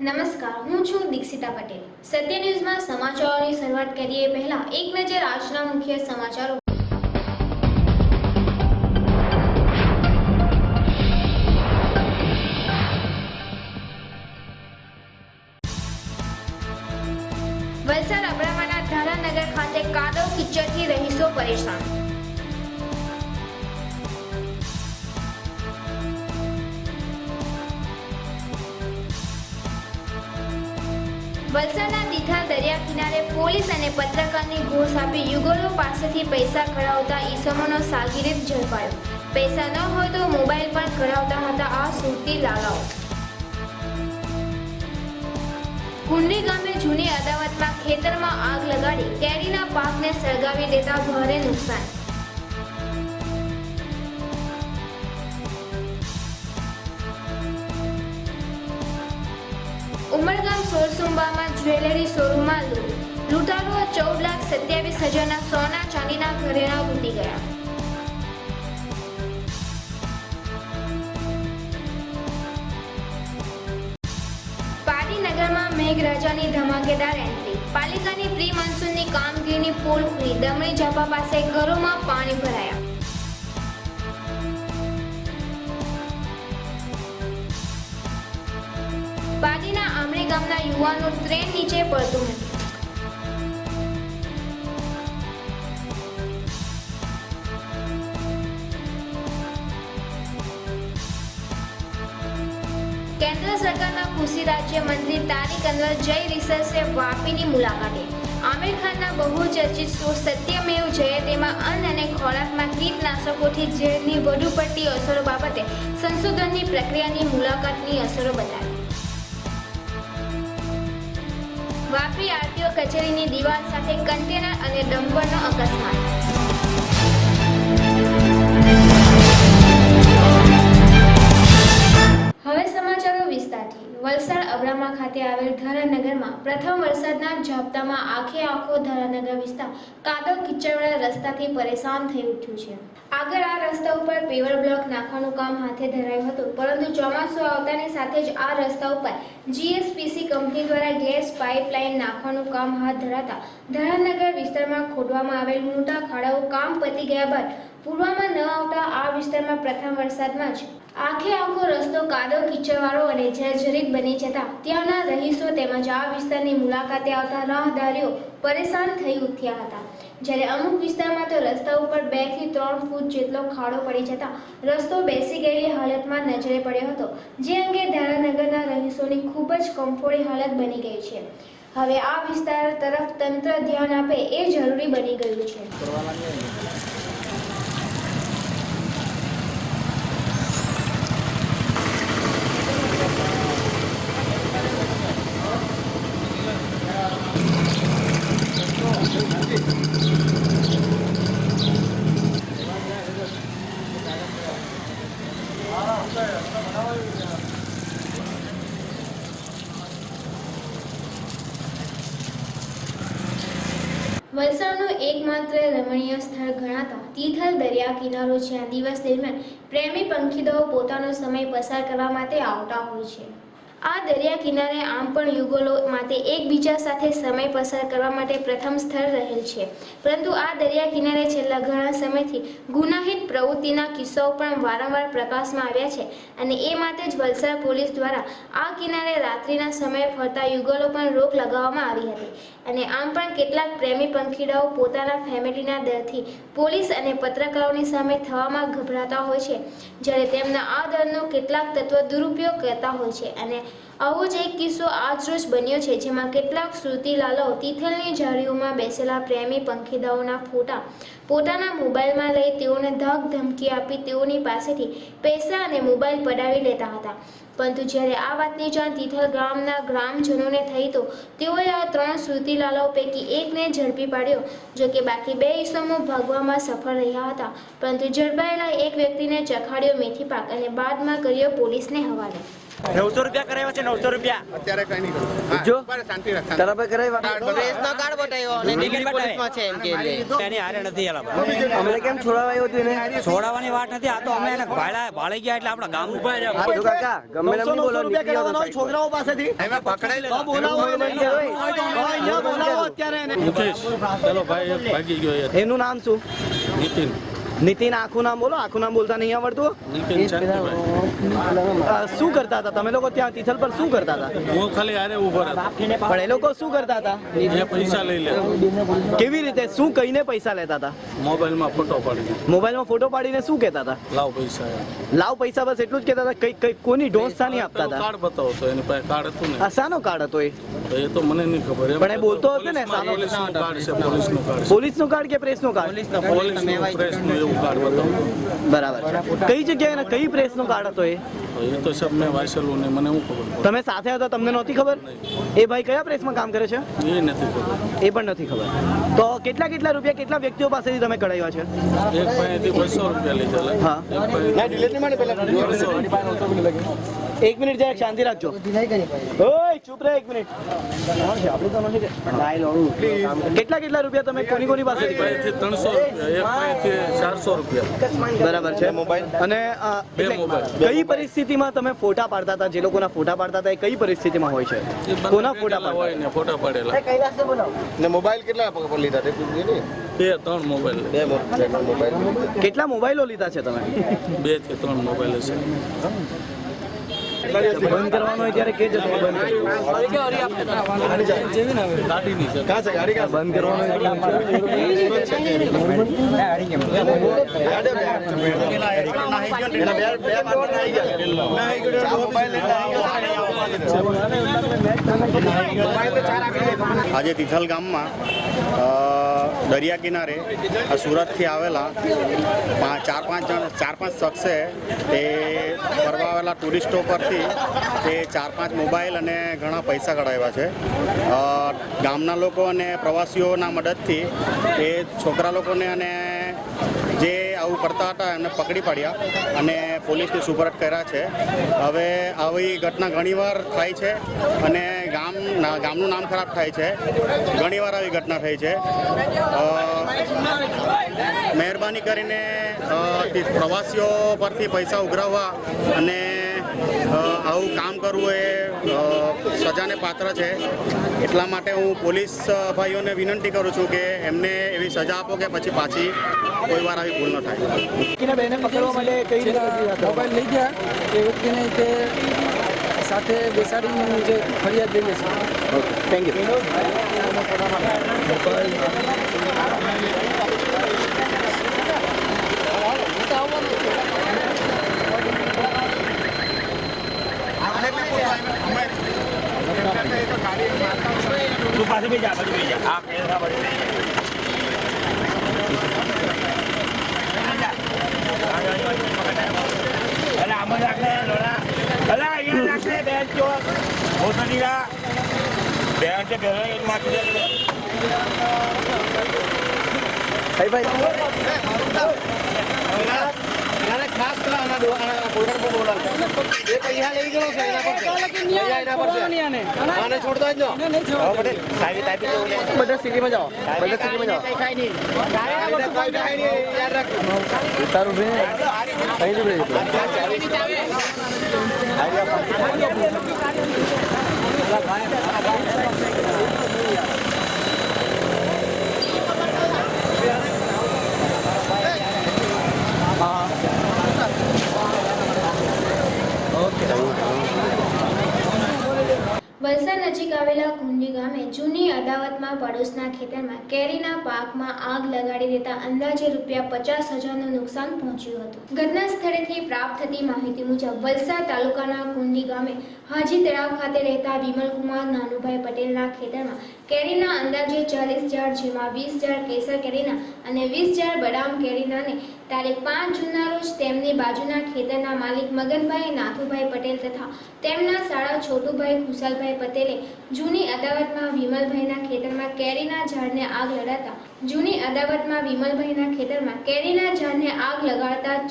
નમસ્કાર, હું છું દીક્ષિતા પટેલ. સત્ય ન્યૂઝમાં સમાચારોની શરૂઆત કરીએ પહેલા એક નજર આજના મુખ્ય સમાચારો. વલસાડ અબડામાના ધારાનગર ખાતે કાદવ કિચડથી રહીશો પરેશાન. વલસાડના તિથલ દરિયા કિનારે પોલીસ અને પત્રકારની ઘૂસ આપી યુગલો પાસેથી પૈસા કઢાવતા ઈસમોનો સાગીરીત ઝડપાયો. પૈસા ન હોય તો મોબાઈલ પણ કઢાવતા હતા આ સુરતી લાલાઓ. કુંડી ગામે જૂની અદાવતમાં ખેતરમાં આગ લગાડી કેરીના પાકને સળગાવી દેતા ભારે નુકસાન. ઉમરગામ સોરસુંબામાં જ્વેલરી શોરૂમમાં લૂંટારુઓ 14,27,000ના સોના ચાંદીના ઘરેણા લૂંટી ગયા. પાડીનગરમાં મેઘરાજાની ધમાકેદાર એન્ટ્રી. પાલિકાની પ્રી મોન્સૂનની કામગીરીની પોલ ખુલી. દમણી ઝાપા પાસે ઘરોમાં પાણી ભરાયા. પાડીના આમરી ગામના યુવાનો ટ્રેન નીચે પડતું હતું. કેન્દ્ર સરકારના કૃષિ રાજ્ય મંત્રી તારિક અનવર જય રિસર્ચે વાપીની મુલાકાતે. આમિર ખાનના બહુચર્ચિત શો સત્યમેવ જયતેમાં અન્ન અને ખોરાકમાં કીટનાશકોથી ઝેરની વધુ પડતી અસરો બાબતે સંશોધનની પ્રક્રિયાની મુલાકાતની અસરો બતાવી. વાપી આરટીઓ કચેરીની દિવાલ સાથે કન્ટેનર અને ડમ્પરનો અકસ્માત. હવે સમાચારો વિસ્તારથી. વલસાડ અબડામા ખાતે આવેલ ધારાનગરમાં પ્રથમ વરસાદના ઝાપટામાં આખે આખો ધારાનગર વિસ્તાર કાદવ કિચડવાળા રસ્તાથી પરેશાન થઈ ઉઠ્યું છે. આગળ આ રસ્તા ઉપર પેવર બ્લોક નાખવાનું કામ હાથે ધરાયું હતું, પરંતુ ચોમાસું આવતાની સાથે જ આ રસ્તા ઉપર જીએસપીસી કંપની દ્વારા ગેસ પાઇપલાઇન નાખવાનું કામ હાથ ધરાતા ધારાનગર વિસ્તારમાં ખોદવામાં આવેલ મોટા ખાડાઓ કામ પતી ગયા બાદ પૂરવામાં ન આવતા આ વિસ્તારમાં પ્રથમ વરસાદમાં જ આખે આખો રસ્તો કાદવ કિચડવાળો અને જર્જરિત બની જતા ત્યાંના રહીશો તેમજ આ વિસ્તારની મુલાકાતે આવતા રાહદારીઓ પરેશાન થઈ ઉઠ્યા હતા. જ્યારે અમુક વિસ્તારમાં તો રસ્તા ઉપર 2 થી 3 ફૂટ જેટલો ખાડો પડી જતા રસ્તો બેસી ગયેલી હાલતમાં નજરે પડ્યો હતો, જે અંગે ધારાનગરના રહીશોની ખૂબ જ કમફોડી હાલત બની ગઈ છે. હવે આ વિસ્તાર તરફ તંત્ર ધ્યાન આપે એ જરૂરી બની ગયું છે. વલસાડનું એકમાત્ર રમણીય સ્થળ ગણાતા તિથલ દરિયા કિનારો જ્યાં દિવસ દરમિયાન પ્રેમી પંખીદારો પોતાનો સમય પસાર કરવા માટે આવતા હોય છે. આ દરિયા કિનારે આમ પણ યુગલો માટે એકબીજા સાથે સમય પસાર કરવા માટે પ્રથમ સ્થળ રહેલ છે, પરંતુ આ દરિયા કિનારે છેલ્લા ઘણા સમયથી ગુનાહિત પ્રવૃત્તિના કિસ્સાઓ પણ વારંવાર પ્રકાશમાં આવ્યા છે અને એ માટે જ વલસાડ પોલીસ દ્વારા આ કિનારે રાત્રિના સમયે ફરતા યુગલો પણ રોક લગાવવામાં આવી હતી અને આમ પણ કેટલાક પ્રેમી પંખીડાઓ પોતાના ફેમિલીના ડરથી પોલીસ અને પત્રકારોની સામે થવામાં ગભરાતા હોય છે, જ્યારે તેમના આ ડરનો કેટલાક તત્વો દુરુપયોગ કરતા હોય છે અને આવો જ એક કિસ્સો આજરોજ બન્યો છે, જેમાં કેટલાક સુરતીલાલો તિથલની ઝાડીઓમાં બેસેલા પ્રેમી પંખીડાઓના ફોટા પોતાના મોબાઈલમાં લઈ તેઓને ધક ધમકી આપી તેઓની પાસેથી પૈસા અને મોબાઈલ પડાવી લેતા હતા, પરંતુ જ્યારે આ વાતની જાણ તિથલ ગામના ગ્રામજનોને થઈ તો તેઓએ આ 3 સુરતીલાલાઓ પૈકી એકને ઝડપી પાડ્યો, જો કે બાકી 2 ઈસમો ભાગવામાં સફળ રહ્યા હતા, પરંતુ ઝડપાયેલા એક વ્યક્તિને ચખાડ્યો મેથી પાક અને બાદમાં કર્યો પોલીસને હવાલે। 900 રૂપિયા કરાવ્યા છે, 900 રૂપિયા અત્યારે કઈ નહીં કરું જો શાંતિ રાખતા તારા પર કરાવ્યા પ્રેસનો કાર્ડ બતાવ્યો અને દિલ્હી પોલીસમાં છે એમ કે એની હારે નથી એલા અમને કેમ છોડાવાયો હતું એને છોડાવવાની વાત નથી, આ તો અમે એને ભાળી ગયા એટલે આપણા ગામ ઉપર આ તો કાકા ગમે એમ બોલો નીકળ્યો છોકરાઓ પાસેથી એમાં પકડાઈ લે બોલાવો અત્યારે એને ચલો ભાઈ ભાગી ગયો એનું નામ શું? નીતિન નીતિન આખું નામ બોલો, આખું નામ બોલતા નહીં આવડતું? નીતિન શાંતિભાઈ શું કરતા હતા તમે લોકો ત્યાં તિથલ પર? શું કરતા હતા? હું ખાલી હારે ઉભો હતો, પણ એ લોકો શું કરતા હતા? એ પૈસા લઈ લેતો, કેવી રીતે? શું કહીને પૈસા લેતા હતા? મોબાઈલમાં ફોટો પાડી મોબાઈલમાં ફોટો પાડીને શું કહેતા હતા? લાવ પૈસા લાવ પૈસા, બસ એટલું જ કહેતા હતા? કઈ કોની ઢોંસ સાની આપતા હતા? કાર્ડ બતાવો તો એની પાસે કાર્ડ હતું ને, આ શાનો કાર્ડ હતો એ? તો એ તો મને નહીં ખબર, પણ એ બોલતો હતો ને સાનો? પોલીસનું કાર્ડ છે, પોલીસનું કાર્ડ પોલીસનું કાર્ડ કે પ્રેસનું કાર્ડ? પોલીસનું પ્રેસનું એવું કાર્ડ બતાવો। બરાબર છે, કઈ જગ્યાએ કઈ પ્રેસનો કાર્ડ હતો એ? એ તો સબ મેં વાંચેલું ને મને શું ખબર? તમે સાથે હતા, તમને નહોતી ખબર? એ ભાઈ કયા પ્રેસમાં કામ કરે છે? એ નથી ખબર, એ પણ નથી ખબર। તો કેટલા રૂપિયા કેટલા વ્યક્તિઓ પાસેથી તમે કઢાવ્યા છે? એક પાસેથી 200 રૂપિયા લીધેલા, હા, એક મિનિટ જરા શાંતિ રાખજો। ઓય ચૂપ રહે, એક મિનિટ। કેટલા રૂપિયા તમે કોની પાસેથી કઢાવ્યા? 300 રૂપિયા, એક પાસેથી 400 રૂપિયા। બરાબર છે, મોબાઈલ અને કઈ પરિસ્થિતિમાં તમે ફોટા પાડતા હતા? જે લોકોના ફોટા પાડતા હતા એ કઈ પરિસ્થિતિમાં હોય છે? કોના ફોટા હોય ને ફોટા પાડેલા ને મોબાઈલ કેટલા લીધા તે 2-3 મોબાઈલ, કેટલા મોબાઈલો લીધા છે તમે? 2 થી 3 મોબાઈલ છે। બંધ કરવાનો હોય ત્યારે કે બંધ કરવાનો આજે તિથલ ગામમાં દરિયા કિનારે સુરતથી આવેલા 4-5 શખ્સે તે ફરવા આવેલા ટુરિસ્ટો પરથી તે 4-5 મોબાઈલ અને ઘણા પૈસા કઢાવ્યા છે। ગામના લોકો અને પ્રવાસીઓના મદદથી એ છોકરા લોકોને અને જે આવું કરતા હતા એમને પકડી પાડ્યા અને પોલીસને સુપરત કર્યા છે। હવે આવી ઘટના ઘણીવાર થાય છે અને ગામનું નામ ખરાબ થાય છે, ઘણીવાર આવી ઘટના થઈ છે। મહેરબાની કરીને પ્રવાસીઓ પરથી પૈસા ઉઘરાવવા અને આવું કામ કરવું એ સજાને પાત્ર છે, એટલા માટે હું પોલીસ ભાઈઓને વિનંતી કરું છું કે એમને એવી સજા આપો કે પછી પાછી કોઈ વાર આવી ભૂલ ન થાય। બેને પકડવા માટે કઈ રીતે મોબાઈલ લઈ ગયા એ વ્યક્તિને તે સાથે બેસાડીને જે ફરિયાદ લઈએ છીએ। Okay, thank you. તું પાછી બી જા, આ આમાં રાખે લોડા, અલા અહીંયા રાખે બેન ચોક હોતનીરા બેન છે બેન માથે ભાઈ ખાસ પેલા આના કોલગેટ પર બોલાવતા એ પૈસા લઈ ગયો છે એના પર પૈસા એના પર છે આને છોડતા જ ન બધા સિટીમાં જાઓ યાદ રાખજો તારું ભાઈ વલસાડ નજીક આવેલા કુંડી ગામે જૂની અદાવતમાં પડોશના ખેતરમાં કેરીના પાકમાં આગ લગાડી દેતા અંદાજે ₹50,000નું નુકસાન પહોંચ્યું હતું. ઘટના સ્થળેથી પ્રાપ્ત થતી માહિતી મુજબ વલસાડ તાલુકાના કુંડી ગામે હાજી તળાવ ખાતે રહેતા વિમલકુમાર નાનુભાઈ પટેલના ખેતરમાં કેરીના અંદાજે 40 ઝાડ, જેમાં 20 ઝાડ કેસર કેરીના અને 20 ઝાડ બદામ કેરીનાને તારીખ 5 જૂનના રોજ તેમની બાજુના ખેતરના માલિક મગનભાઈ નાથુભાઈ પટેલ તથા તેમના સાળા છોટુભાઈ ખુશાલભાઈ પટેલે જૂની અદાવતમાં વિમલભાઈના ખેતરમાં કેરીના ઝાડને આગ લગાડતા કેરીના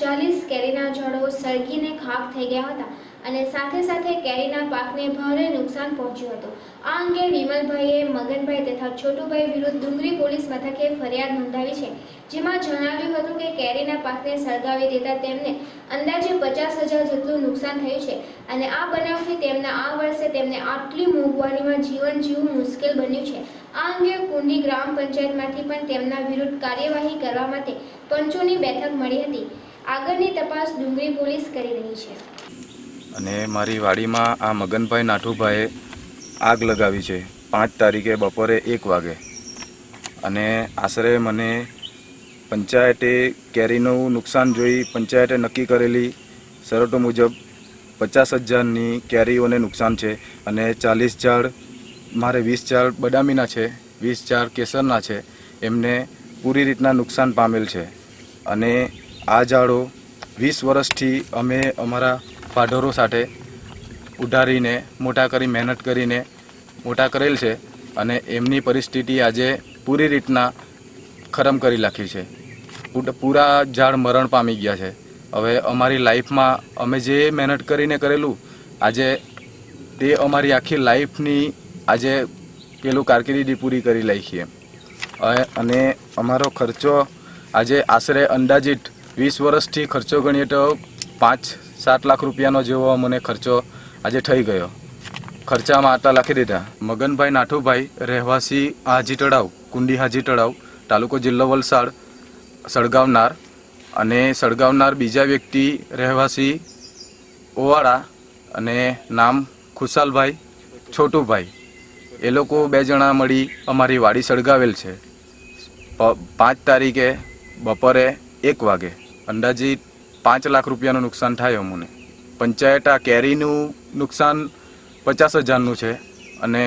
40 કેરીના ઝાડો સળગીને ખાખ થઈ ગયા હતા અને સાથે સાથે કેરીના પાકને ભારે નુકસાન પહોંચ્યું હતું. આ અંગે વિમલભાઈએ મગનભાઈ તથા છોટુભાઈ વિરુદ્ધ ડુંગરી પોલીસ મથકે ફરિયાદ નોંધાવી છે, જેમાં જણાવ્યું હતું કે કેરીના પાકને સળગાવી દેતા તેમને અંદાજે 50,000 જેટલું નુકસાન થયું છે અને આ બનાવથી તેમના આ વર્ષે તેમને આટલી મોંઘવારીમાં જીવન જીવવું મુશ્કેલ બન્યું છે. આ અંગે કુંડી ગ્રામ પંચાયતમાંથી પણ તેમના વિરુદ્ધ કાર્યવાહી કરવા માટે પંચોની બેઠક મળી હતી. આગળની તપાસ ડુંગરી પોલીસ કરી રહી છે. અને મારી વાડીમાં આ મગનભાઈ નાઠુભાઈએ આગ લગાવી છે 5 તારીખે બપોરે 1 વાગે અને આશરે મને પંચાયતે કેરીનું નુકસાન જોઈ પંચાયતે નક્કી કરેલી શરતો મુજબ 50,000ની કેરીઓને નુકસાન છે અને 40 ઝાડ મારે 20 ઝાડ બદામીના છે, 20 ઝાડ કેસરના છે, એમને પૂરી રીતના નુકસાન પામેલ છે. અને આ ઝાડો 20 વર્ષથી અમે અમારા ફાધરો સાથે ઉધારીને મોટા કરી મહેનત કરીને મોટા કરેલ છે અને એમની પરિસ્થિતિ આજે પૂરી રીતના ખરમ કરી નાખી છે. પૂરા ઝાડ મરણ પામી ગયા છે. હવે અમારી લાઈફમાં અમે જે મહેનત કરીને કરેલું આજે તે અમારી આખી લાઈફની આજે પેલું કારકિર્દી પૂરી કરી નાખીએ. અને અમારો ખર્ચો આજે આશરે અંદાજિત 20 વર્ષથી ખર્ચો ગણીએ તો 5-7 લાખ રૂપિયાનો જેવો મને ખર્ચો આજે થઈ ગયો. ખર્ચામાં આટલા લખી દીધા. મગનભાઈ નાઠુભાઈ, રહેવાસી હાજી તળાવ, કુંડી હાજી તળાવ, તાલુકો જિલ્લો વલસાડ, સળગાવનાર. અને સળગાવનાર બીજા વ્યક્તિ રહેવાસી ઓવાડા અને નામ ખુશાલભાઈ છોટુભાઈ. એ લોકો 2 જણા મળી અમારી વાડી સળગાવેલ છે 5 તારીખે બપોરે 1 વાગે. અંદાજિત 5 લાખ રૂપિયાનું નુકસાન થાય અમને. પંચાયત આ કેરીનું નુકસાન 50,000નું છે અને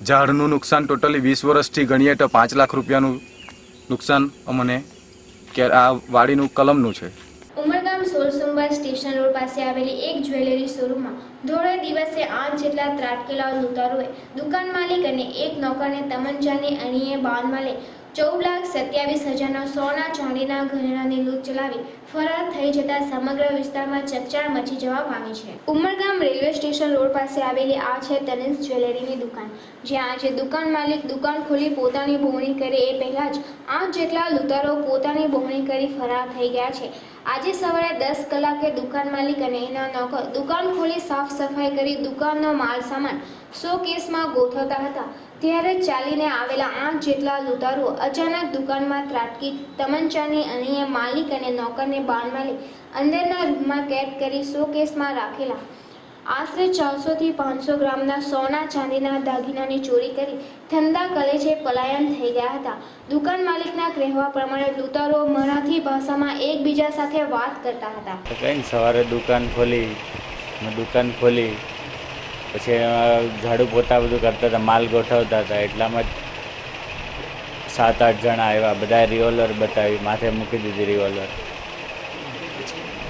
ઝાડનું નુકસાન ટોટલી 20 વર્ષથી ગણીએ તો 5 લાખ રૂપિયાનું નુકસાન અમને આ વાડીનું કલમનું છે. ઉમરગામ સોલસુંબા સ્ટેશન રોડ પાસે આવેલી એક જ્વેલરી શોરૂમમાં ધોળે દિવસે 8 જેટલા ત્રાટકેલા લૂંટારુઓએ દુકાન માલિક અને એક નોકરને તમંચાની અણીએ બાંધમાં લઈ 14,27,000ના સોના ચાંદીના ઘરેણાની લૂંટ ચલાવી ફરાર થઈ જતા સમગ્ર વિસ્તારમાં ચકચાર મચી જવા પામી છે. ઉમરગામ રેલવે સ્ટેશન રોડ પાસે આવેલી આ છે તનિષ જ્વેલરીની દુકાન, જ્યાં આજે દુકાન માલિક દુકાન ખોલી પોતાની બોવણી કરે એ પહેલા જ 8 જેટલા લૂંટારો પોતાની બોવણી કરી ફરાર થઈ ગયા છે. આજે સવારે 10 કલાકે દુકાન માલિક અને એના નોકર દુકાન ખોલી સાફ સફાઈ કરી દુકાનનો માલ સામાન શોકેસમાં ગોઠવતા હતા, ત્યારે ચાલીને આવેલા 8 જેટલા લૂંટારુઓ અચાનક દુકાનમાં ત્રાટકી તમંચાની અણીએ માલિક અને નોકરને બાંધમાં લઈ અંદરના રૂમમાં કેદ કરી શોકેસમાં રાખેલા આશરે 400થી 500 ગ્રામના સોના ચાંદીના દાગીનાની ચોરી કરી ધંધા કલેજે પલાયન થઈ ગયા હતા. દુકાન માલિકના કહેવા પ્રમાણે લૂંટારો મરાઠી ભાષામાં એકબીજા સાથે વાત કરતા હતા. કંઈ સવારે દુકાન ખોલી પછી ઝાડુ પોતા બધું કરતા હતા, માલ ગોઠવતા હતા. એટલામાં જ 7-8 જણા આવ્યા, બધા રિવોલ્વર બતાવી, માથે મૂકી દીધી રિવોલ્વર.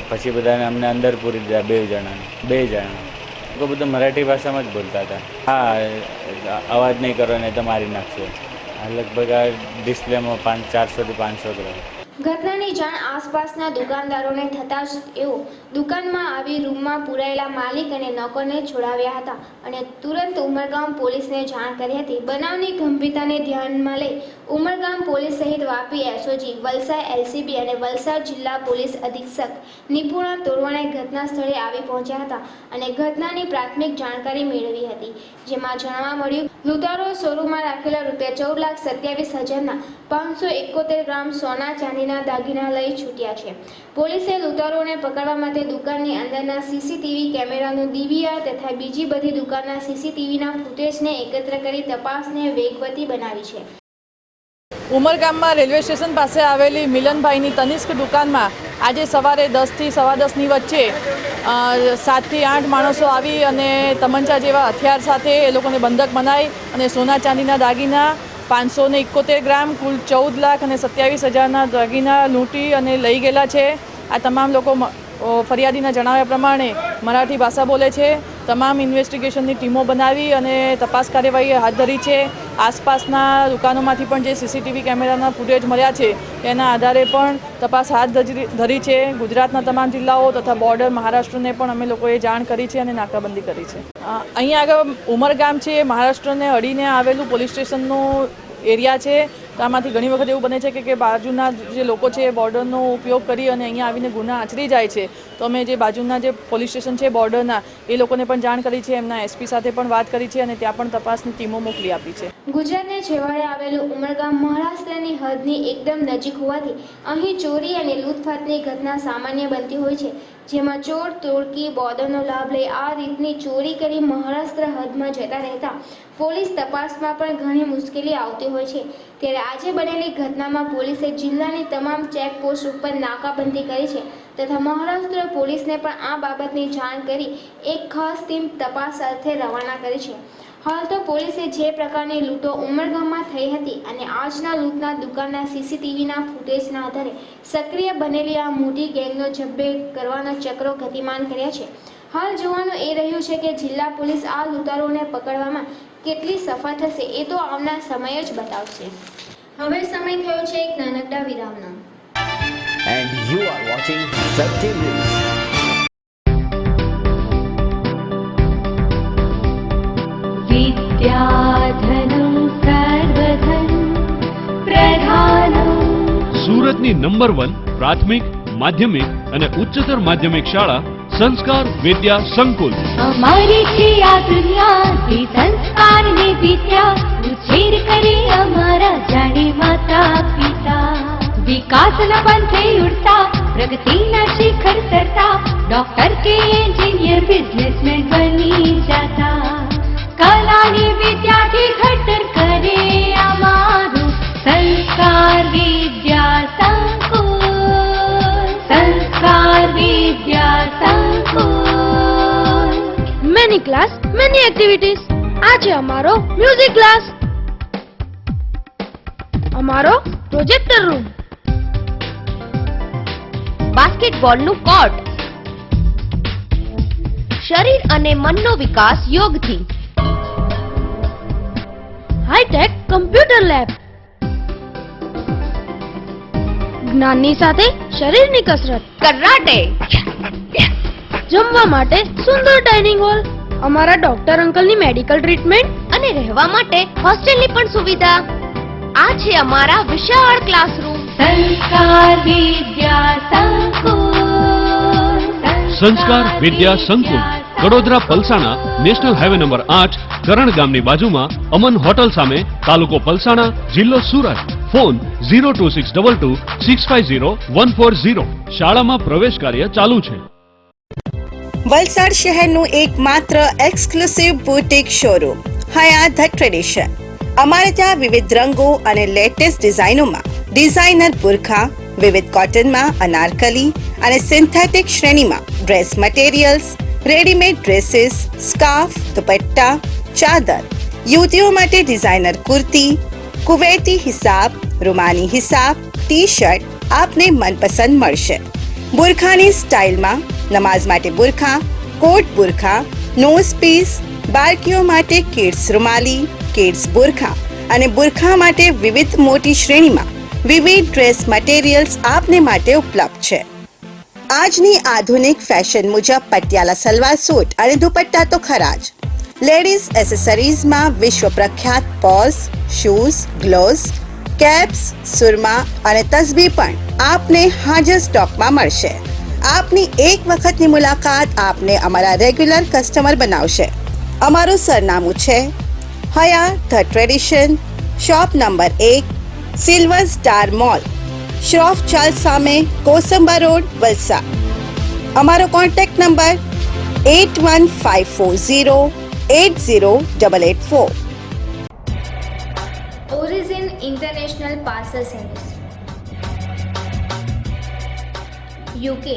પછી બધાને અમને અંદર પૂરી દીધા 2 જણા. લોકો બધું મરાઠી ભાષામાં જ બોલતા હતા. હા, અવાજ નહીં કરો ને તો મારી નાખશો. લગભગ આ ડિસ્પ્લેમાં 400થી 500 ગ્રામ. ઘટનાની જાણ આસપાસના દુકાનદારોને થતાં જ તેઓ દુકાનમાં આવી રૂમમાં પૂરાયેલા માલિક અને નોકરને છોડાવ્યા હતા અને તુરંત ઉમરગામ પોલીસને જાણ કરી હતી. બનાવની ગંભીરતાને ધ્યાનમાં લઈ ઉમરગામ પોલીસ સહિત વાપી એસઓજી, વલસાડ એલસીબી અને વલસાડ જિલ્લા પોલીસ અધિક્ષક નિપુણા તોરવણે ઘટના સ્થળે આવી પહોંચ્યા હતા અને ઘટનાની પ્રાથમિક જાણકારી મેળવી હતી, જેમાં જાણવા મળ્યું લૂંટારો શોરૂમમાં રાખેલા ₹14,27,000ના 571 ગ્રામ સોના ચાંદીના દાગીના લઈ છૂટ્યા છે. પોલીસે લૂંટારોને પકડવા માટે દુકાનની અંદરના સીસીટીવી કેમેરાનું DVR તથા બીજી બધી દુકાનના સીસીટીવીના ફૂટેજને એકત્ર કરી તપાસને વેગવતી બનાવી છે. ઉમરગામમાં રેલવે સ્ટેશન પાસે આવેલી મિલનભાઈની તનિષ્ક દુકાનમાં આજે સવારે 10 થી 10:15ની વચ્ચે 7 થી 8 માણસો આવી અને તમંચા જેવા હથિયાર સાથે એ લોકોને બંધક બનાવી અને સોના ચાંદીના દાગીના 571 ગ્રામ કુલ 14,27,000ના દાગીના લૂંટી અને લઈ ગયેલા છે. આ તમામ લોકો ફરિયાદીના જણાવ્યા પ્રમાણે મરાઠી ભાષા બોલે છે. તમામ ઇન્વેસ્ટિગેશનની ટીમો બનાવી અને તપાસ કાર્યવાહી હાથ ધરી છે. આસપાસના દુકાનોમાંથી પણ જે સીસીટીવી કેમેરાના ફૂટેજ મળ્યા છે તેના આધારે પણ તપાસ હાથ ધરી છે. ગુજરાતના તમામ જિલ્લાઓ તથા બોર્ડર મહારાષ્ટ્રને પણ અમે લોકોએ જાણ કરી છે અને નાકાબંધી કરી છે. અહીંયા આગળ ઉમરગામ છે, મહારાષ્ટ્રને અડીને આવેલું પોલીસ સ્ટેશનનું એરિયા છે. તો આમાંથી ઘણી વખત એવું બને છે કે બાજુના જે લોકો છે બોર્ડરનો ઉપયોગ કરી અને અહીંયા આવીને ગુના આચરી જાય છે. તો અમે જે બાજુના જે પોલીસ સ્ટેશન છે બોર્ડરના એ લોકોને પણ જાણ કરી છે, એમના એસપી સાથે પણ વાત કરી છે અને ત્યાં પણ તપાસની ટીમો મોકલી આપી છે. ગુજરાતને છેવાડે આવેલું ઉમરગામ મહારાષ્ટ્રની હદની એકદમ નજીક હોવાથી અહીં ચોરી અને લૂંટફાટની ઘટના સામાન્ય બનતી હોય છે, જેમાં ચોર ટોળકી બોર્ડરનો લાભ લઈ આ રીતની ચોરી કરી મહારાષ્ટ્ર હદમાં જતા રહેતા પોલીસ તપાસમાં પણ ઘણી મુશ્કેલી આવતી હોય છે. ત્યારે આજે બનેલી ઘટનામાં પોલીસે જિલ્લાની તમામ ચેકપોસ્ટ ઉપર નાકાબંધી કરી છે તથા મહારાષ્ટ્ર પોલીસને પણ આ બાબતની જાણ કરી એક ખાસ ટીમ તપાસ અર્થે રવાના કરી છે. હાલ તો પોલીસે જે પ્રકારની લૂંટો ઉમરગામમાં થઈ હતી અને આજના લૂંટના દુકાનના સીસીટીવીના ફૂટેજના આધારે સક્રિય બનેલી આ મોટી ગેંગનો જબ્બે કરવાના ચક્રો ગતિમાન કર્યા છે. હાલ જોવાનું એ રહ્યું છે કે જિલ્લા પોલીસ આ લૂંટારોને પકડવામાં કેટલી સફળ થશે એ તો આવનાર સમય જ બતાવશે. હવે સમય થયો છે એક નાનકડા વિરામનો. And you are watching Satya News. વિદ્યાધનં સર્વધન પ્રધાનમ. સુરતની નંબર 1 પ્રાથમિક, માધ્યમિક અને ઉચ્ચતર માધ્યમિક શાળા સંસ્કાર વિદ્યા સંકુલ. અમારી છે આ દુનિયાથી સંસ્કારની વિદ્યા ઉછેર કરે અમારા જાણે માતા પિતા. વિકાસના પંથે ઉડતા પ્રગતિના શિખર સરતા ડોક્ટર કે એન્જિનિયર બિઝનેસમેન બની જતા. કલાની વિદ્યાથી ઘડતર કરે અમારું સંસ્કાર વિદ્યા સંકુલ. સંસ્કાર વિદ્યા સંકુલ. Many class, many activities. આજે અમારો મ્યુઝિક ક્લાસ, અમારો પ્રોજેક્ટર રૂમ, બાસ્કેટબોલનું કોર્ટ, શરીર અને મનનો વિકાસ યોગથી, હાઈટેક કમ્પ્યુટર લેબ, જ્ઞાનની સાથે શરીરની કસરત, કરાટે, જમવા માટે સુંદર ડાઇનિંગ હોલ, અમારા ડોક્ટર અંકલની મેડિકલ ટ્રીટમેન્ટ અને રહેવા માટે હોસ્ટેલની પણ સુવિધા. આ છે અમારા વિશાળ ક્લાસરૂમ. સંસ્કાર વિદ્યા સંકુલ. સંસ્કાર વિદ્યા સંકુલ Vadodara Palsana national highway number 8 કરણ ગામની બાજુમાં અમન હોટલ સામે, તાલુકો પલસાણા, જિલ્લો સુરત. ફોન 02622650140. શાળામાં પ્રવેશ કાર્ય ચાલુ છે. વલસાડ શહેરનું એકમાત્ર exclusive boutique showroom Hyatt the tradition. અમારે ત્યાં વિવિધ રંગો અને લેટેસ્ટ ડિઝાઇનોમાં ડિઝાઇનર બુરખા, વિવિધ કોટનમાં અનારકલી અને સિન્થેટિક શ્રેણીમાં dress materials, readymade dresses, scarf, dupatta, ચાદર, યુવતીઓ માટે ડિઝાઇનર કુર્તી, કુવૈતી હિસાબ, રૂમાની હિસાબ, ટી શર્ટ આપને મનપસંદ મળશે. બુરખાની સ્ટાઇલમાં નમાઝ માટે બુરખા, કોટ બુરખા, નોઝ પીસ, બાળકીઓ માટે કિડ્સ રૂમાલી, કિડ્સ બુરખા અને બુરખા માટે વિવિધ મોટી શ્રેણીમાં વિવિધ ડ્રેસ મટીરિયલ્સ આપને માટે ઉપલબ્ધ છે. આજની આધુનિક ફેશન મુજબ પટિયાલા સલવાર સૂટ અને દુપટ્ટા તો ખરા જ. લેડીઝ એસેસરીઝમાં વિશ્વ પ્રખ્યાત પર્સ, શૂઝ, ગ્લોવ્સ, કેપ્સ, સુરમા અને તસ્બી પણ આપને હાજર સ્ટોકમાં મળશે. આપની એક વખતની મુલાકાત આપને અમારા રેગ્યુલર કસ્ટમર બનાવશે. અમારું સરનામું છે હયા the tradition, shop number 1, silver star mall, Shroff ચાલ સામે, કોસંબા રોડ, વલસાડ. અમારો contact number 8154080884. Origin international parcel service, UK,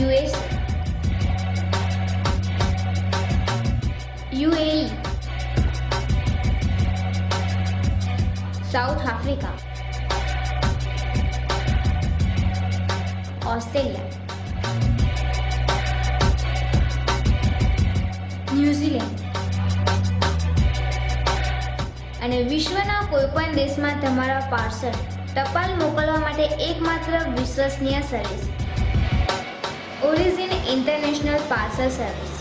US, UAE, South Africa, Australia, New Zealand અને વિશ્વના કોઈપણ દેશમાં તમારા પાર્સલ ટપાલ મોકલવા માટે એકમાત્ર વિશ્વસનીય service origin international parcel service.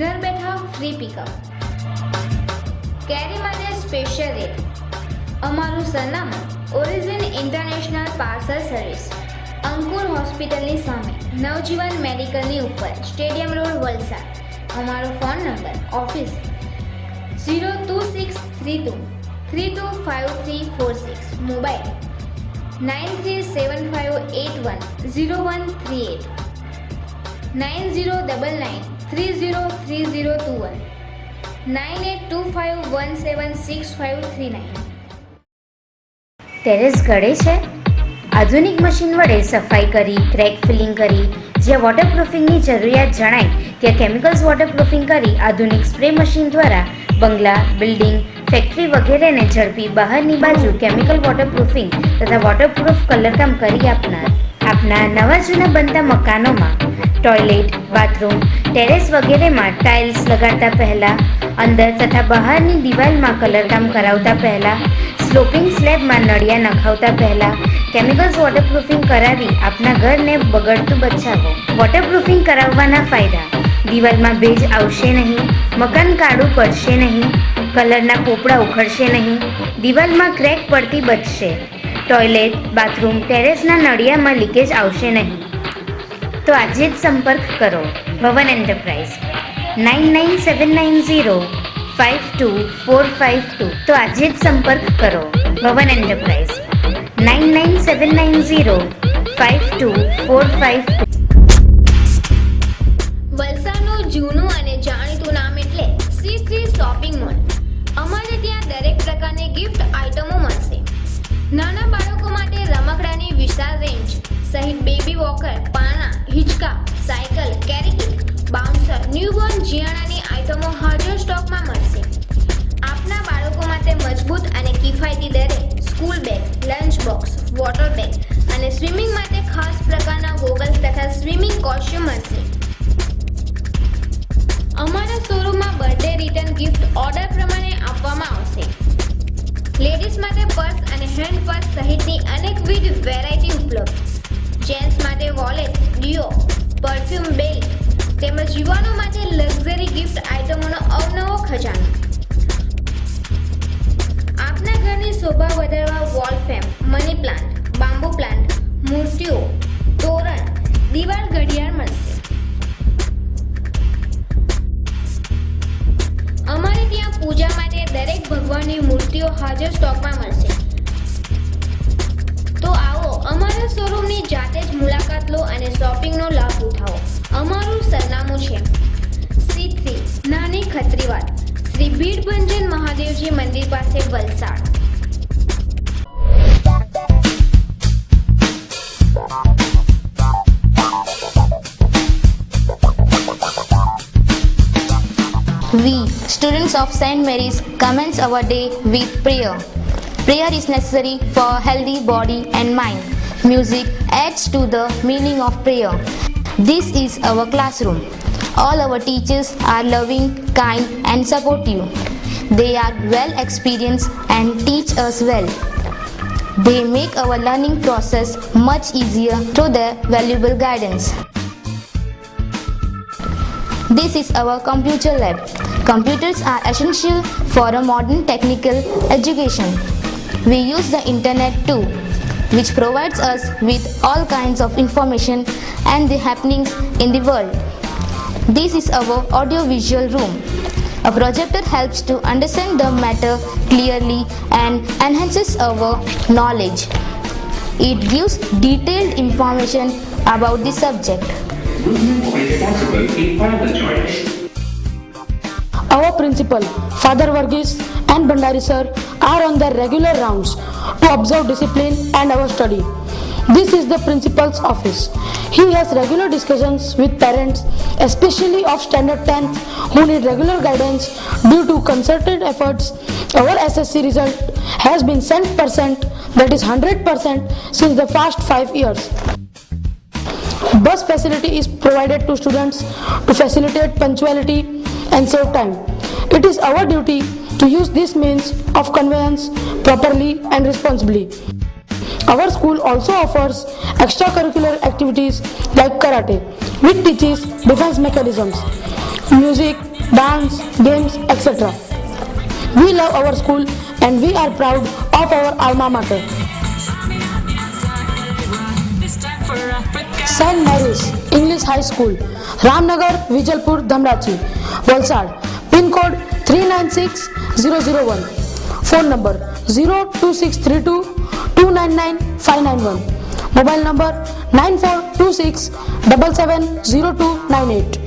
ઘર બેઠા ફ્રી પિકઅપ, કેરી માટે સ્પેશિયલ રેટ. અમારું સરનામું ઓરિજિન ઇન્ટરનેશનલ પાર્સલ સર્વિસ, અંકુર હોસ્પિટલની સામે, નવજીવન મેડિકલની ઉપર, સ્ટેડિયમ રોડ, વલસાડ. અમારો phone number office 02632 325346, mobile 9375810138, 9099303021, 9825176539. Terrace ગળે છે? આધુનિક મશીન વડે સફાઈ કરી, ક્રેક ફિલિંગ કરી, જ્યાં વોટરપ્રૂફિંગની જરૂરિયાત જણાય ત્યાં કેમિકલ્સ વોટરપ્રૂફિંગ કરી આધુનિક સ્પ્રે મશીન દ્વારા બંગલા, બિલ્ડિંગ, ફેક્ટરી વગેરેને ઝડપી બહારની બાજુ કેમિકલ વોટરપ્રૂફિંગ તથા વોટરપ્રૂફ કલરકામ કરી આપનાર. આપના નવા જૂના બનતા મકાનોમાં ટોયલેટ, બાથરૂમ, ટેરેસ વગેરેમાં ટાઇલ્સ લગાડતા પહેલાં, અંદર તથા બહારની દિવાલમાં કલરકામ કરાવતા પહેલાં, સ્લોપિંગ સ્લેબમાં નળિયા નખાવતા પહેલાં કેમિકલ્સ વોટરપ્રૂફિંગ કરાવી આપના ઘરને બગડતું બચાવો. વોટરપ્રૂફિંગ કરાવવાના ફાયદા: દિવાલમાં ભેજ આવશે નહીં, મકાન કાળું પડશે નહીં, કલરના પોપડા ઉખડશે નહીં, દિવાલમાં ક્રેક પડતી બચશે, ટોયલેટ, બાથરૂમ, ટેરેસના નળિયામાં લીકેજ આવશે નહીં. તો આજે જ સંપર્ક કરો ભવન એન્ટરપ્રાઇઝ 9979052452. તો આજે જ સંપર્ક કરો ભવન એન્ટરપ્રાઇઝ 9979052452. વલસાડનું જૂનું અને જાણીતું નામ એટલે C3 શોપિંગ મોલ. અમારે ત્યાં દરેક પ્રકારની ગિફ્ટ આઇટમો મળશે. નાના બાળકો માટે રમકડાની વિશાળ રેન્જ સહિત બેબી વોકર, પાળણા, હિંચકા, સાયકલ, કેરી, બાઉન્સર, ન્યૂબોર્ન જિયાણાની આઇટમો હાજર સ્ટોકમાં મળશે. આપના બાળકો માટે મજબૂત અને કિફાયતી દરે school bag, lunch box, water bag અને સ્વિમિંગ માટે ખાસ પ્રકારના ગોગલ્સ તથા સ્વિમિંગ કોસ્ચ્યુમ મળશે. અમારા શોરૂમમાં બર્થડે રિટર્ન ગિફ્ટ ઓર્ડર પ્રમાણે આપવામાં આવશે. લેડીઝ માટે પર્સ અને હેન્ડ પર્સ સહિતની અનેકવિધ વેરાયટી ઉપલબ્ધ. જેન્ટ્સ માટે વોલેટ, ડિયો, પરફ્યુમ, બેલ તેમજ યુવાનો માટે લક્ઝરી ગિફ્ટ આઇટમોનો અવનવો ખજાનો. આપના ઘરની શોભા વધારવા wall frame, money plant, bamboo plant, મૂર્તિઓ, તોરણ, દિવાલ ઘડિયાળ મળશે. અમારે ત્યાં પૂજા માટે દરેક ભગવાનની મૂર્તિઓ હાજર સ્ટોકમાં મળશે. તો આવો અમારા શોરૂમની જાતે જ મુલાકાત લો અને શોપિંગનો લાભ ઉઠાવો. અમારું સરનામું છે C3 નાની ખત્રીવાડ, શ્રી ભીડભંજન મહાદેવજી મંદિર પાસે, Valsad. We, students of St. Mary's, commence our day with prayer. Prayer is necessary for healthy body and mind. Music adds to the meaning of prayer. This is our classroom. All our teachers are loving, kind and supportive. They are well experienced and teach us well. They make our learning process much easier through their valuable guidance. This is our computer lab. Computers are essential for a modern technical education. We use the internet too, which provides us with all kinds of information and the happenings in the world. This is our audio-visual room. A projector helps to understand the matter clearly and enhances our knowledge. It gives detailed information about the subject. Our principal, Father Varghese and Bhandari sir are on their regular rounds to observe discipline and our study. This is the principal's office. He has regular discussions with parents, especially of standard 10th, who need regular guidance due to concerted efforts. Our SSC result has been %, that is 100% since the past 5 years. Bus facility is provided to students to facilitate punctuality and save time. It is our duty to use this means of conveyance properly and responsibly. Our school also offers extracurricular activities like karate, which teaches defense mechanisms, music, dance, games, etc. We love our school and we are proud of our alma mater. St. Mary's English High School, Ramnagar, Vijalpur, Dhamrachi, Valsad, pin code 396001, phone number 02632 299 591, mobile number 9426 770298.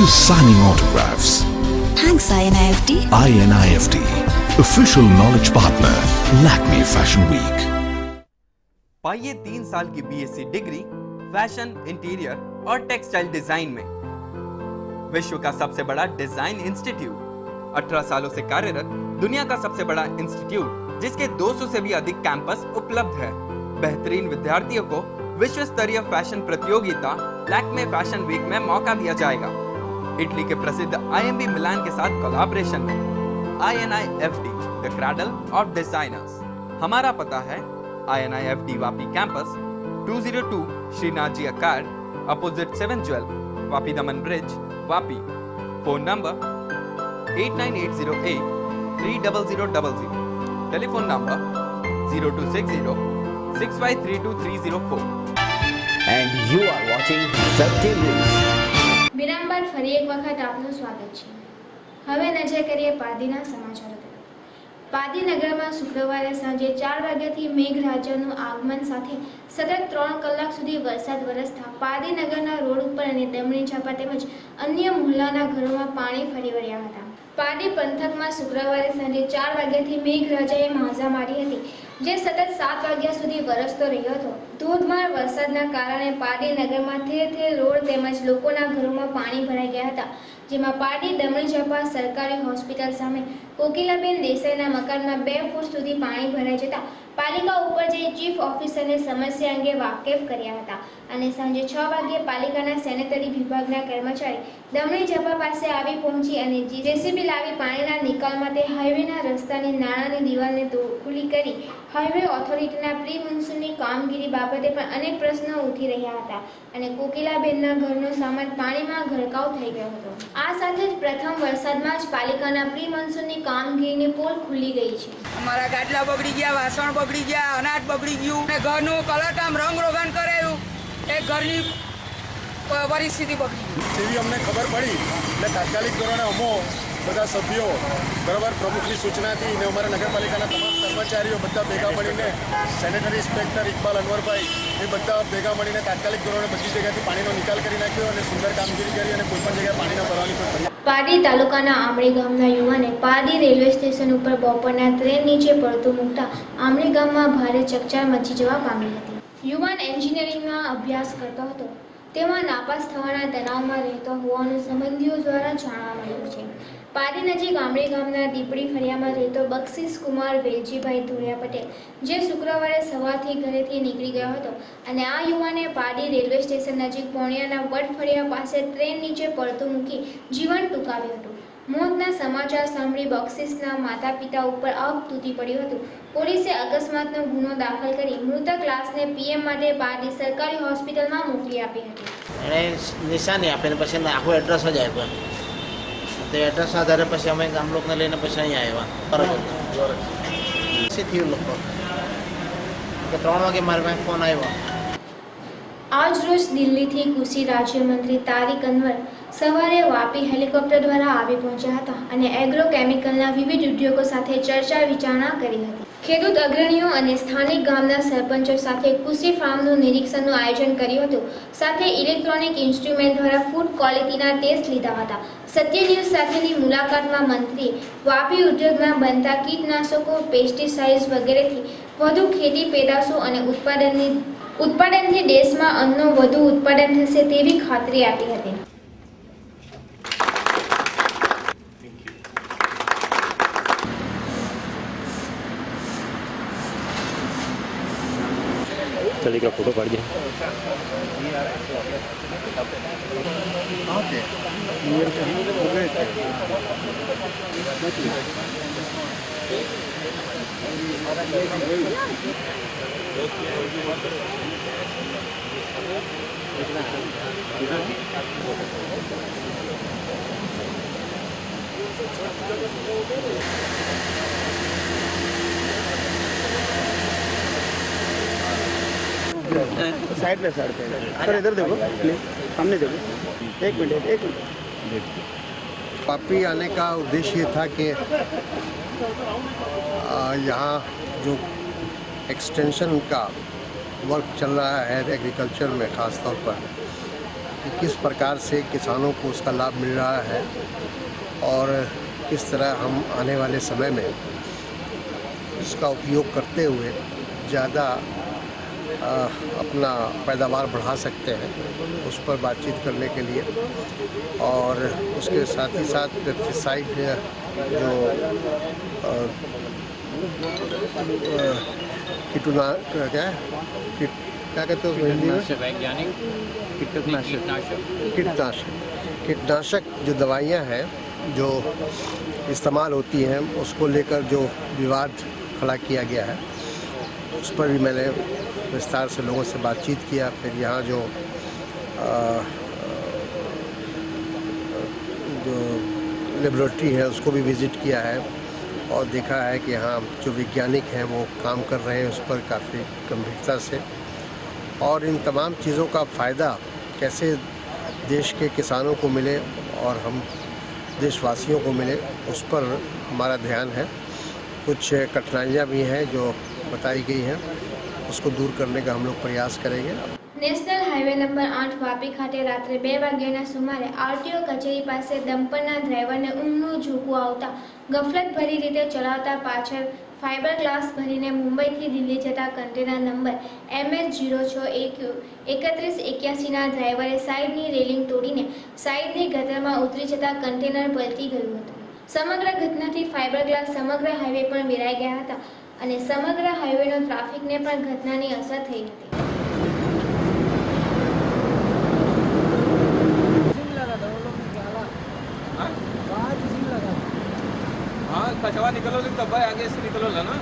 signing autographs. Thanks, INIFT. INIFT, official knowledge partner, Lakme Fashion Week. पाइए 3 साल की BSc degree fashion, interior और textile design में। विश्व का सबसे बड़ा design institute, 18 सालों से कार्यरत, दुनिया का सबसे बड़ा इंस्टीट्यूट जिसके 200 से भी अधिक कैंपस उपलब्ध है। बेहतरीन विद्यार्थियों को विश्व स्तरीय फैशन प्रतियोगिता लैक्मे फैशन वीक में मौका दिया जाएगा। इटली के प्रसिद्ध IMB मिलान के साथ कोलैबोरेशन में। INIFT, the cradle of designers. हमारा पता है INIFT Vapi campus, 202 Shrinath ji अकार्ड, opposite 7 jewel, Vapi Daman bridge, Vapi. Phone number 89808 30000, telephone number 0260 6532 And you are watching Satyam News. વિરામ બાદ ફરી એક વખત આપનું સ્વાગત છે। હવે નજર કરીએ પાદીના સમાચારો તરફ। પાદી નગરમાં શુક્રવારે સાંજે 4 વાગ્યાથી મેઘરાજાનું આગમન સાથે સતત 3 કલાક સુધી વરસાદ વરસતા પાદી નગરના રોડ ઉપર અને દમણી ઝાપા તેમજ અન્ય મુહલ્લાના ઘરોમાં પાણી ફરી વળ્યા હતા। પાડી પંથકમાં શુક્રવારે સાંજે 4 વાગ્યાથી મેઘરાજાએ માઝા મારી હતી, જે સતત 7 વાગ્યા સુધી વરસતો રહ્યો હતો। ધોધમાર વરસાદના કારણે પાડી નગરમાં ઠેર ઠેર રોડ તેમજ લોકોના ઘરોમાં પાણી ભરાઈ ગયા હતા, જેમાં પાડી દમણી ઝાપા સરકારી હોસ્પિટલ સામે કોકિલાબેન દેસાઈના મકાનમાં 2 ફૂટ સુધી પાણી ભરાઈ જતા પાલિકા ઉપર જઈ ચીફ ઓફિસરને સમસ્યા અંગે વાકેફ કર્યા હતા અને સાંજે 6 વાગ્યે પાલિકાના સેનેટરી વિભાગના કર્મચારી દમણી ઝાપા પાસે આવી પહોંચી અને JCB લાવી પાણીના નિકાલ માટે હાઈવેના રસ્તાની નાણાંની દિવાલને ખુલ્લી કરી હાઈવે ઓથોરિટીના પ્રી મોન્સૂનની કામગીરી બાબતે પણ અનેક પ્રશ્નો ઉઠી રહ્યા હતા અને કોકિલાબેનના ઘરનો સામાન પાણીમાં ગરકાવ થઈ ગયો હતો। આ સાથે જ પ્રથમ વરસાદમાં જ પાલિકાના પ્રી મોન્સૂનની કામગીરીની પોલ ખુલી ગઈ છે। અમારા ગાડલા બગડી ગયા, વાસણ બગડી ગયા, અનાજ બગડી ગયું ને ઘરનું કલરકામ રંગ રોગન કરાયું, એ ઘરની પરિસ્થિતિ બગડી ગઈ। જેવી અમને ખબર પડી એટલે તાત્કાલિક ધોરણે અમો બધા સભ્યો બરાબર પ્રમુખની સૂચનાથી ને અમારા નગરપાલિકાના તમામ કર્મચારીઓ બધા ભેગા મળીને સેનેટરી ઇન્સ્પેક્ટર ઇકબાલ અનવરભાઈ એ બધા ભેગા મળીને તાત્કાલિક ધોરણે બધી જગ્યાથી પાણીનો નિકાલ કરી નાખ્યો અને સુંદર કામગીરી કરી અને કોઈ પણ જગ્યાએ પાણી ન ભરવાની કોઈ ફરિયાદ। પાડી તાલુકાના આંબળી ગામના યુવાને પાડી રેલવે સ્ટેશન ઉપર બપોરના ટ્રેન નીચે પડતું મૂકતા આંબળી ગામમાં ભારે ચકચાર મચી જવા પામી હતી। યુવાન એન્જિનિયરિંગમાં અભ્યાસ કરતો હતો, તેમાં નાપાસ થવાના તણાવમાં રહેતો હોવાનું સંબંધીઓ દ્વારા જાણવા મળ્યું છે। પાડી નજીક આંબળી ગામના દીપડી ફળિયામાં રહેતો બક્ષીસ કુમાર વેલજીભાઈ ધોળિયા પટેલ, જે શુક્રવારે સવારથી ઘરેથી નીકળી ગયો હતો અને આ યુવાને પાડી રેલવે સ્ટેશન નજીક પોણિયાના વડફળિયા પાસે ટ્રેન નીચે પડતું મૂકી જીવન ટૂંકાવ્યું હતું। મોતના સમાચાર સાંભળી બક્ષીસના માતા પિતા ઉપર આગ તૂટી પડ્યું હતું। પોલીસે અકસ્માતનો ગુનો દાખલ કરી મૃતક લાશને PM માટે પાડી સરકારી હોસ્પિટલમાં મોકલી આપી હતી। એણે નિશાની આપીને પછી આખું એડ્રેસ જ આપ્યું। તે એડ્રેસના આધારે પછી અમે ગામ લોકોને લઈને પછી અહીંયા આવ્યા બરાબર પછી થયું લગભગ 3 વાગે મારા પાસે ફોન આવ્યો। આજ રોજ દિલ્હીથી કૃષિ રાજ્યમંત્રી તારિક અનવર સવારે વાપી હેલિકોપ્ટર દ્વારા આવી પહોંચ્યા હતા અને એગ્રોકેમિકલના વિવિધ ઉદ્યોગો સાથે ચર્ચા વિચારણા કરી હતી। ખેડૂત અગ્રણીઓ અને સ્થાનિક ગામના સરપંચો સાથે કૃષિ ફાર્મનું નિરીક્ષણનું આયોજન કર્યું હતું। સાથે ઇલેક્ટ્રોનિક ઇન્સ્ટ્રુમેન્ટ દ્વારા ફૂડ ક્વોલિટીના ટેસ્ટ લીધા હતા। સત્ય ન્યૂઝ સાથેની મુલાકાતમાં મંત્રીએ વાપી ઉદ્યોગમાં બનતા કીટનાશકો, પેસ્ટિસાઇડ્સ વગેરેથી વધુ ખેતી પેદાશો અને ઉત્પાદનથી દેશમાં અન્નનું વધુ ઉત્પાદન થશે તેવી ખાતરી આપી હતી। चलिए का फोटो पड़ जाए। साइड पे सर इधर देखो प्लीज, सामने देखो। एक मिनट। वापी आने का उद्देश्य था कि यहाँ जो एक्सटेंशन का वर्क चल रहा है एग्रीकल्चर में ख़ास तौर पर, कि किस प्रकार से किसानों को उसका लाभ मिल रहा है और किस तरह हम आने वाले समय में इसका उपयोग करते हुए ज़्यादा अपना पैदावार बढ़ा सकते हैं, उस पर बातचीत करने के लिए। और उसके साथ ही साथ पेस्टिसाइड जो क्या कहते हैं हिंदी में, वैज्ञानिक कीटनाशक जो दवाइयाँ हैं जो इस्तेमाल होती हैं, उसको लेकर जो विवाद खड़ा किया गया है, उस पर भी मैंने विस्तार से लोगों से बातचीत किया। फिर यहाँ जो लेबोरेटरी है उसको भी विज़िट किया है और देखा है कि यहाँ जो वैज्ञानिक हैं वो काम कर रहे हैं उस पर काफ़ी गंभीरता से। और इन तमाम चीज़ों का फ़ायदा कैसे देश के किसानों को मिले और हम देशवासियों को मिले, उस पर हमारा ध्यान है। कुछ कठिनाइयाँ भी हैं जो बताई गई हैं, उसको दूर करने का हम लोग प्रयास करेंगे। નેશનલ હાઈવે નંબર 8 વાપી ખાતે રાત્રે 2 વાગ્યાના સુમારે આરટીઓ કચેરી પાસે ડમ્પરના ડ્રાઈવરને ઊંઘનું ઝોકું આવતા ગફલતભરી રીતે ચલાવતા પાછળ ફાઇબર ગ્લાસ ભરીને મુંબઈથી દિલ્હી જતા કન્ટેનર નંબર MS0613181ના ડ્રાઈવરે સાઈડની રેલિંગ તોડીને સાઈડની ગટરમાં ઉતરી જતા કન્ટેનર પલટી ગયું હતું। સમગ્ર ઘટનાથી ફાઇબર ગ્લાસ સમગ્ર હાઈવે પર વેરાઈ ગયા હતા અને સમગ્ર હાઈવેનો ટ્રાફિકને પણ ઘટનાની અસર થઈ હતી। कचवा निकलो तब भाई आगे से निकलो ना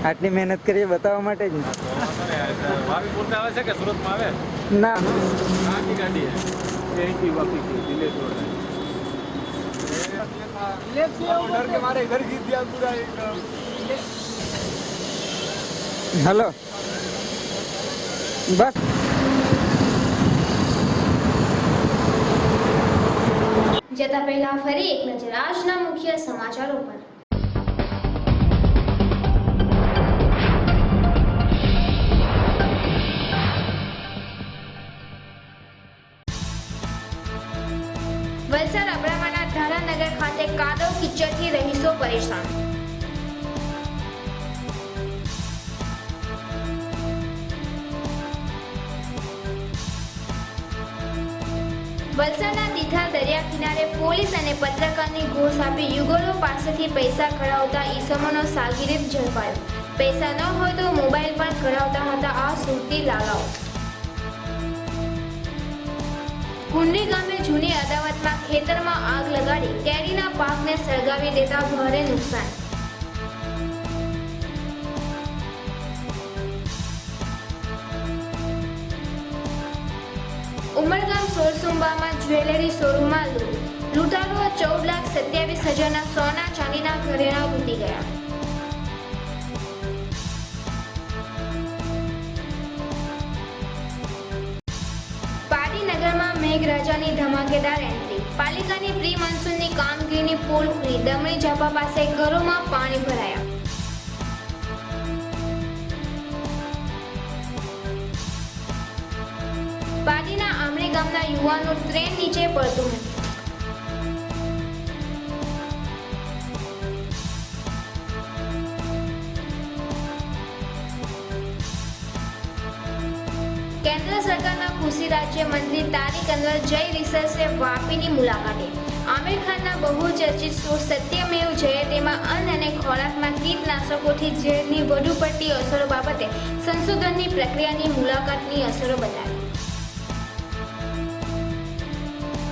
આટલી મહેનત કરીએ બતાવવા માટે જ भाभी बोलते आवे से के सूरत में आवे ના कहाँ की गाड़ी है यही की वापी की दिल्ली रोड है डर के मारे घर जीत दिया पूरा एक હલો બસ જતા પહેલા ફરી એક નજર આજના મુખ્ય સમાચારો પર। વલસાડ અબડામાના ધારાનગર ખાતે કાદવ કિચડથી રહીશો પરેશાન। વલસાડના તિથલ દરિયા કિનારે પોલીસ અને પત્રકારની ઘૂસ આપી યુગલો પાસેથી પૈસા કઢાવતા ઈસમોનો સાગીરીત ઝડપાયો। પૈસા ન હોય તો મોબાઈલ પણ કઢાવતા હતા આ સુરતી લાલાઓ। કુંડી ગામે જૂની અદાવતમાં ખેતરમાં આગ લગાડી કેરીના પાકને સળગાવી દેતા ભારે નુકસાન। ઉમરગામ સોરસુંબામાં જ્વેલરી શોરૂમમાં લૂંટારુઓ 14,27,000ના સોના ચાંદીના ઘરેણાં લૂંટી ગયા। પાટીનગરમાં મેઘરાજાની ધમાકેદાર એન્ટ્રી। પાલિકાની પ્રી મોન્સૂનની કામગીરીની પોલ ખુલી, દમણી ઝાપા પાસે ઘરોમાં પાણી ભરાયા। પાટીના આમલી ગામના યુવાનો ટ્રેન નીચે પડતું હતું। કેન્દ્ર સરકારના કૃષિ રાજ્ય મંત્રી તારિક અનવર જય રિસર્ચે વાપીની મુલાકાતે। આમિર ખાનના બહુચર્ચિત શો સત્યમેવ જયતેમાં અન્ન અને ખોરાકમાં કીટનાશકોથી ઝેરની વધુ પડતી અસરો બાબતે સંશોધનની પ્રક્રિયાની મુલાકાતની અસરો બતાવી।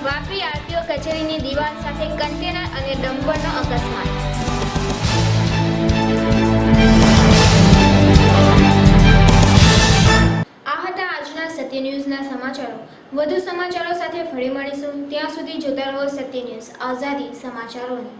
વાપી આરટીઓ કચેરીની દિવાલ સાથે કન્ટેનર અને ડમ્પરનો અકસ્માત। આ હતા આજના સત્ય ન્યૂઝના સમાચારો। વધુ સમાચારો સાથે ફરી મળીશું, ત્યાં સુધી જોતા રહો સત્ય ન્યૂઝ, આઝાદી સમાચારોની।